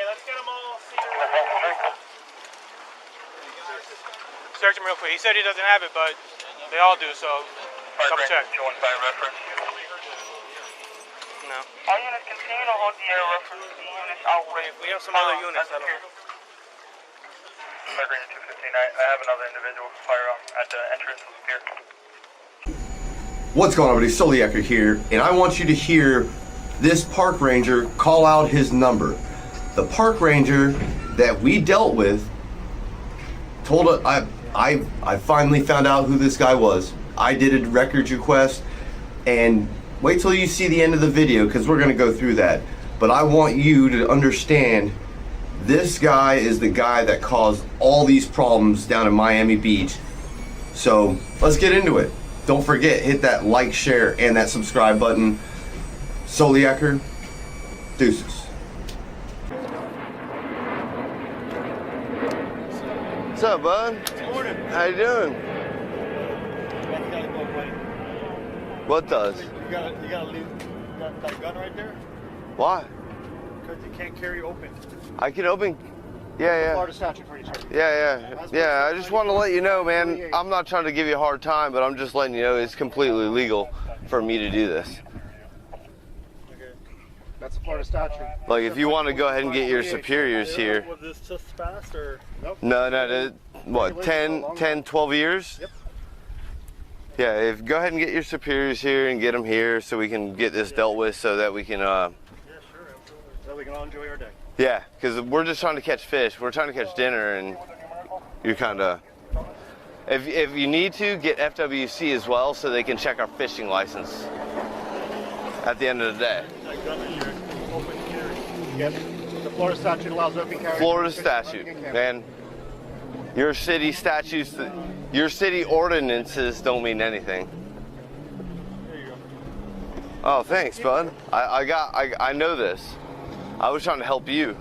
Okay, let's get them all seated. Search him real quick. He said he doesn't have it, but they all do, so double check. No. All units continue to hold the air reference. The units outweigh. We have some other units. I don't know. Meridian 215, I have another individual firearm at the entrance of the pier. What's going on, everybody? Zodiac here, and I want you to hear this park ranger call out his number. The park ranger that we dealt with told us, I finally found out who this guy was. I did a records request, and wait till you see the end of the video because we're going to go through that. But I want you to understand this guy is the guy that caused all these problems down in Miami Beach. So let's get into it. Don't forget, hit that like, share, and that subscribe button. Zodiacer, deuces. What's up, bud? Good morning. How you doing? What does? You gotta leave that gun right there. Why? Because you can't carry open. I can open. Yeah. Florida statute for you, sir. Yeah. I just want to let you know, man. I'm not trying to give you a hard time, but I'm just letting you know it's completely legal for me to do this. Okay. That's a Florida statute. Like, if you want to go ahead and get your superiors here. Was this just fast or? Nope. No. What? 10, 12 years? Yep. Yeah. Go ahead and get your superiors here and get them here so we can get this dealt with, so that we can. Yeah, sure, absolutely. So we can all enjoy our day. Yeah, because we're just trying to catch fish. We're trying to catch dinner, and you're kind of. If you need to, get FWC as well, so they can check our fishing license at the end of the day. Open carry. Yep. The Florida statute allows open carry. Florida statute, man. Your city statutes, your city ordinances don't mean anything. There you go. Oh, thanks, bud. I know this. I was trying to help you.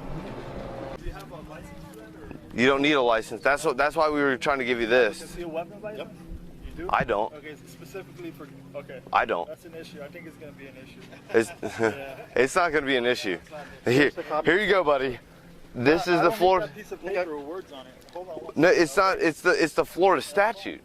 Do you have a license for that, or? You don't need a license. That's why we were trying to give you this. Concealed weapons license? Yep. You do? I don't. Okay, specifically for. Okay. I don't. That's an issue. I think it's going to be an issue. It's not going to be an issue. Here you go, buddy. This is the Florida. That piece of paper with words on it. Hold on. No, it's not. It's the Florida statute.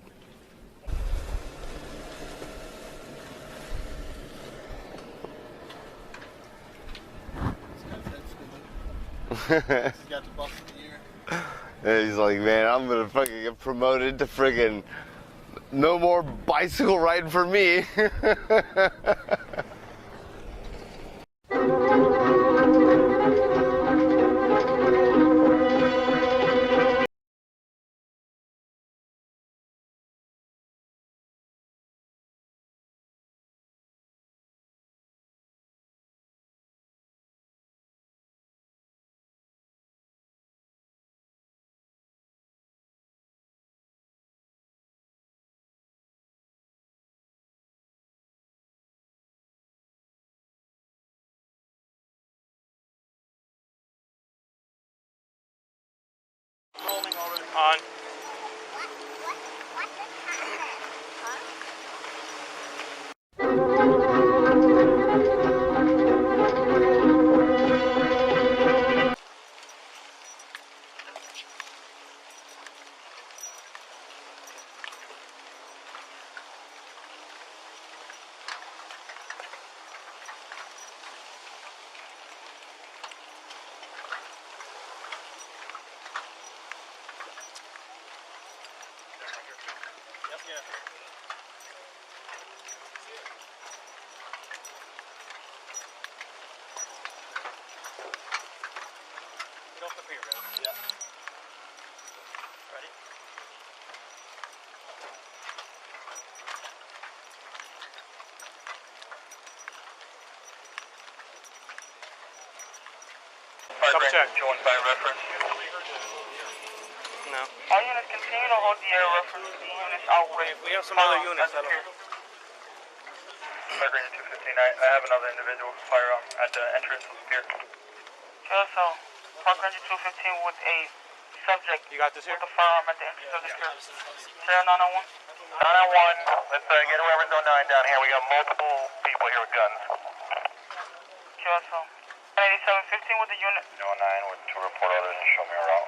Got the bus in the ear. And he's like, man, I'm gonna fucking get promoted to friggin' no more bicycle riding for me. Rolling already. On. Yep, yeah. Get off the pier, man. Yeah. Ready? Double check. Joined by reference. No. All units continue to hold the air reference. The units outweigh. We have some other units. I don't know. Meridian 215, I have another individual firearm at the entrance of the pier. So, Park Ranger 215 with a subject. You got this here? With a firearm at the entrance of the pier. 0901. 901. Let's get whoever's on 9 down here. We got multiple people here with guns. QSO. 87 1087, 15 with the unit. 09 with 2 report others and show me a route.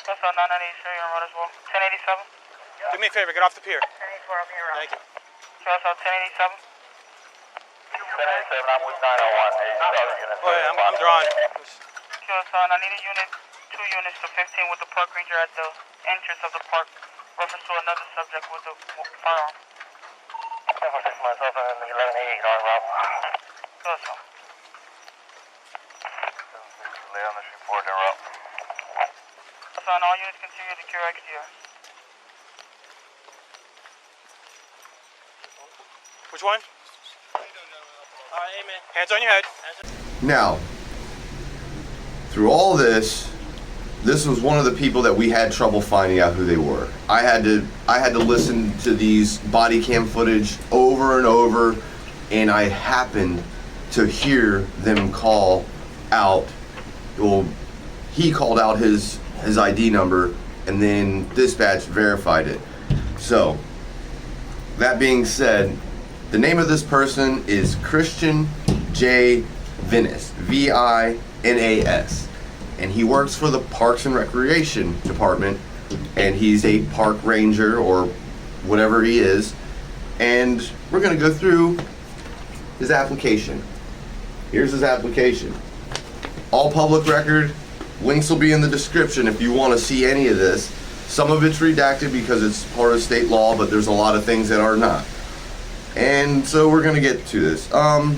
That's 998, show you a route as well. 1087. Do me a favor, get off the pier. 1084, I'll be your route. Thank you. That's 1087. 1087, I'm with 901. Oh yeah, I'm drawing. Son, I need a unit, 2 units to 15 with the park ranger at the entrance of the park. Reference to another subject with the firearm. 1046 myself and 1188 on route. Good, son. 76, lay on the street board and route. Son, all units continue to cure XDR. Which one? Amen. Hands on your head. Now, through all this was one of the people that we had trouble finding out who they were. I had to listen to these body cam footage over and over, and I happened to hear them call out. Well, he called out his ID number, and then dispatch verified it. So, that being said, the name of this person is Christian J. Vinas, Vinas, and he works for the Parks and Recreation Department, and he's a park ranger or whatever he is, and we're going to go through his application. Here's his application. All public record, links will be in the description if you want to see any of this. Some of it's redacted because it's part of state law, but there's a lot of things that are not. And so we're going to get to this. The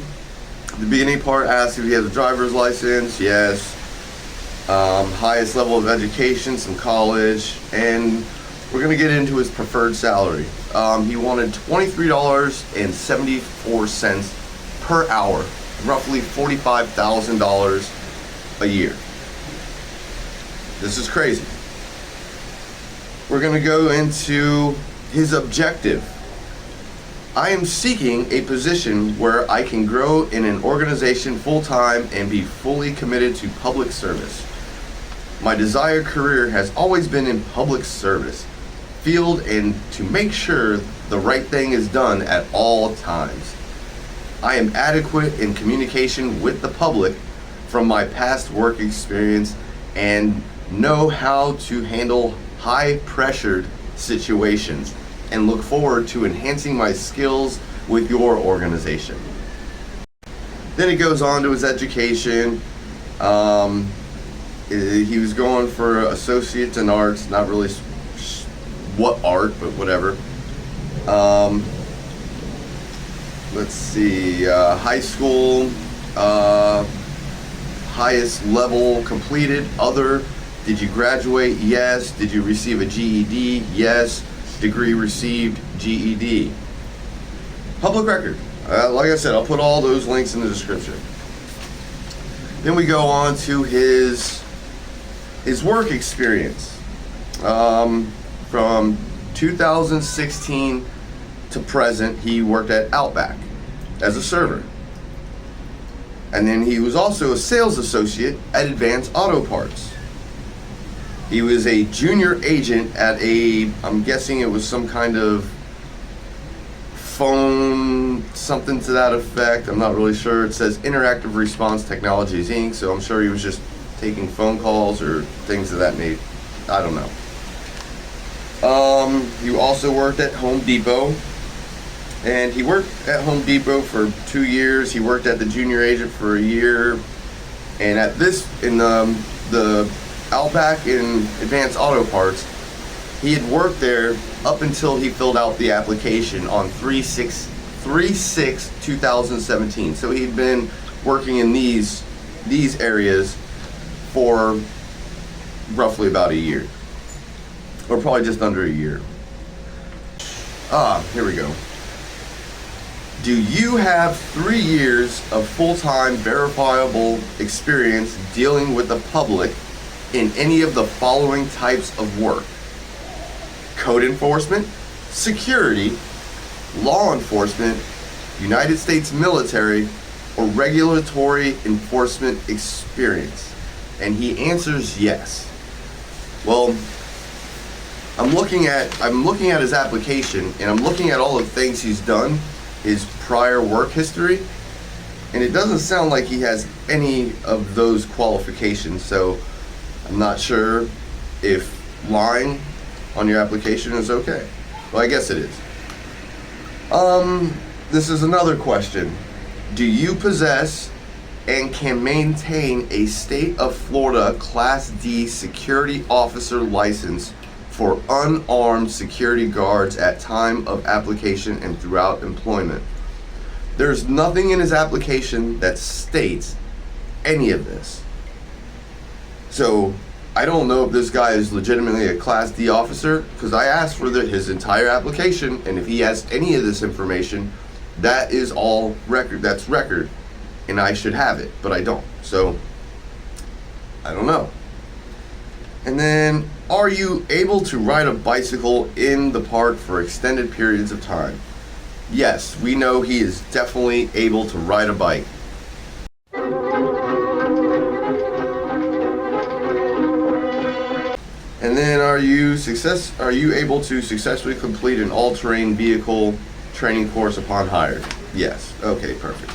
beginning part asks if he has a driver's license. Yes. Highest level of education, some college, and we're going to get into his preferred salary. He wanted $23.74 per hour, roughly $45,000 a year. This is crazy. We're going to go into his objective. I am seeking a position where I can grow in an organization full-time and be fully committed to public service. My desired career has always been in public service field and to make sure the right thing is done at all times. I am adequate in communication with the public from my past work experience and know how to handle high-pressured situations and look forward to enhancing my skills with your organization. Then it goes on to his education. He was going for associates in arts, not really what art, but whatever. Let's see, high school, highest level completed, other. Did you graduate? Yes. Did you receive a GED? Yes. Degree received, GED. Public record. Like I said, I'll put all those links in the description. Then we go on to his work experience. From 2016 to present, he worked at Outback as a server. And then he was also a sales associate at Advanced Auto Parts. He was a junior agent at I'm guessing it was some kind of phone, something to that effect. I'm not really sure. It says Interactive Response Technologies, Inc., so I'm sure he was just taking phone calls or things of that nature. I don't know. He also worked at Home Depot, and he worked at Home Depot for 2 years. He worked at the junior agent for a year, and at this, in the Outback in Advanced Auto Parts, he had worked there up until he filled out the application on 3/6/2017. So he'd been working in these areas for roughly about a year, or probably just under a year. Here we go. Do you have 3 years of full-time verifiable experience dealing with the public in any of the following types of work? Code enforcement, security, law enforcement, United States military, or regulatory enforcement experience? And he answers yes. Well, I'm looking at his application, and I'm looking at all the things he's done, his prior work history, And it doesn't sound like he has any of those qualifications, so I'm not sure if lying on your application is okay. Well, I guess it is. This is another question. Do you possess and can maintain a state of Florida Class D security officer license for unarmed security guards at time of application and throughout employment? There's nothing in his application that states any of this. So I don't know if this guy is legitimately a Class D officer, because I asked for his entire application, and if he has any of this information, that is all record. That's record, and I should have it, but I don't. So I don't know. And then, are you able to ride a bicycle in the park for extended periods of time? Yes, we know he is definitely able to ride a bike. And then, are you able to successfully complete an all-terrain vehicle training course upon hire? Yes. Okay, perfect.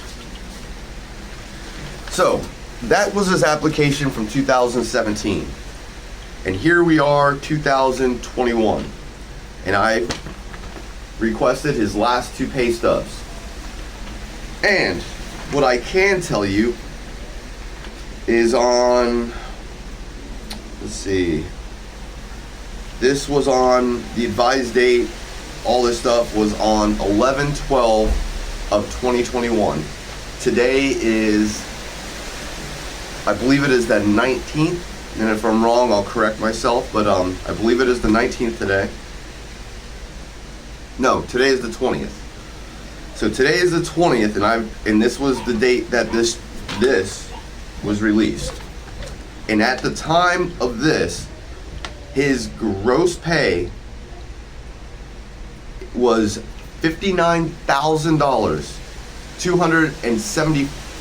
So, that was his application from 2017. And here we are, 2021. And I requested his last 2 pay stubs. And what I can tell you is on, let's see, this was on the advised date, all this stuff was on 11/12 of 2021. Today is, I believe it is the 19th, and if I'm wrong, I'll correct myself, but I believe it is the 19th today. No, today is the 20th. So today is the 20th, and this was the date that this was released. And at the time of this, his gross pay was $59,274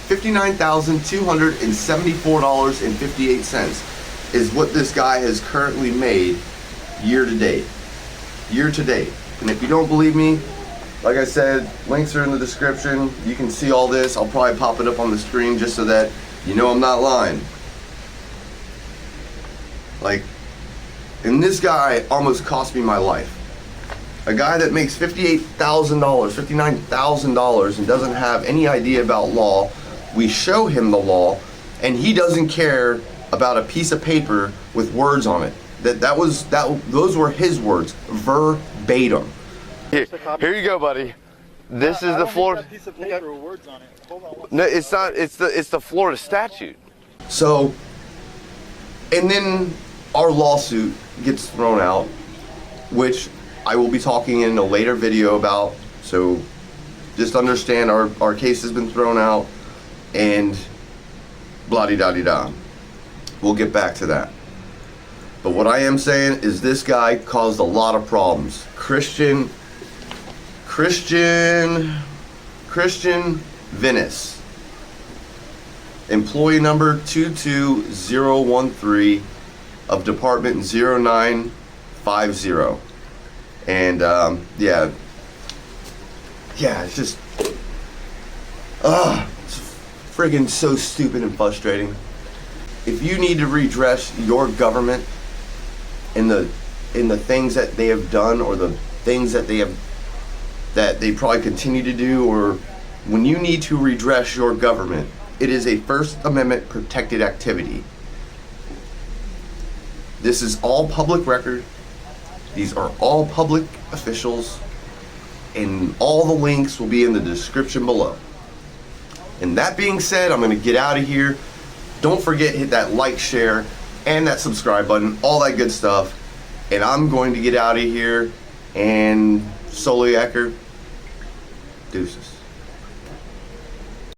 $59,274.58 is what this guy has currently made year to date. And if you don't believe me, like I said, links are in the description. You can see all this. I'll probably pop it up on the screen just so that you know I'm not lying. Like, and this guy almost cost me my life. A guy that makes $58,000, $59,000 and doesn't have any idea about law. We show him the law, and he doesn't care about a piece of paper with words on it. Those were his words, verbatim. Here you go, buddy. This is the Florida piece of paper with words on it. Hold on. No, it's not. It's the Florida statute. So, and then our lawsuit gets thrown out, which I will be talking in a later video about. So, just understand our case has been thrown out, and blah-de-da-de-da. We'll get back to that. But what I am saying is this guy caused a lot of problems. Christian Vinas, employee number 22013 of Department 0950. And yeah, it's just it's friggin' so stupid and frustrating. If you need to redress your government in the things that they have done, or the things that they probably continue to do, or when you need to redress your government, it is a First Amendment protected activity. This is all public record. These are all public officials, and all the links will be in the description below. And that being said, I'm going to get out of here. Don't forget, hit that like, share, and that subscribe button, all that good stuff. And I'm going to get out of here, and Solo Yacker, deuces.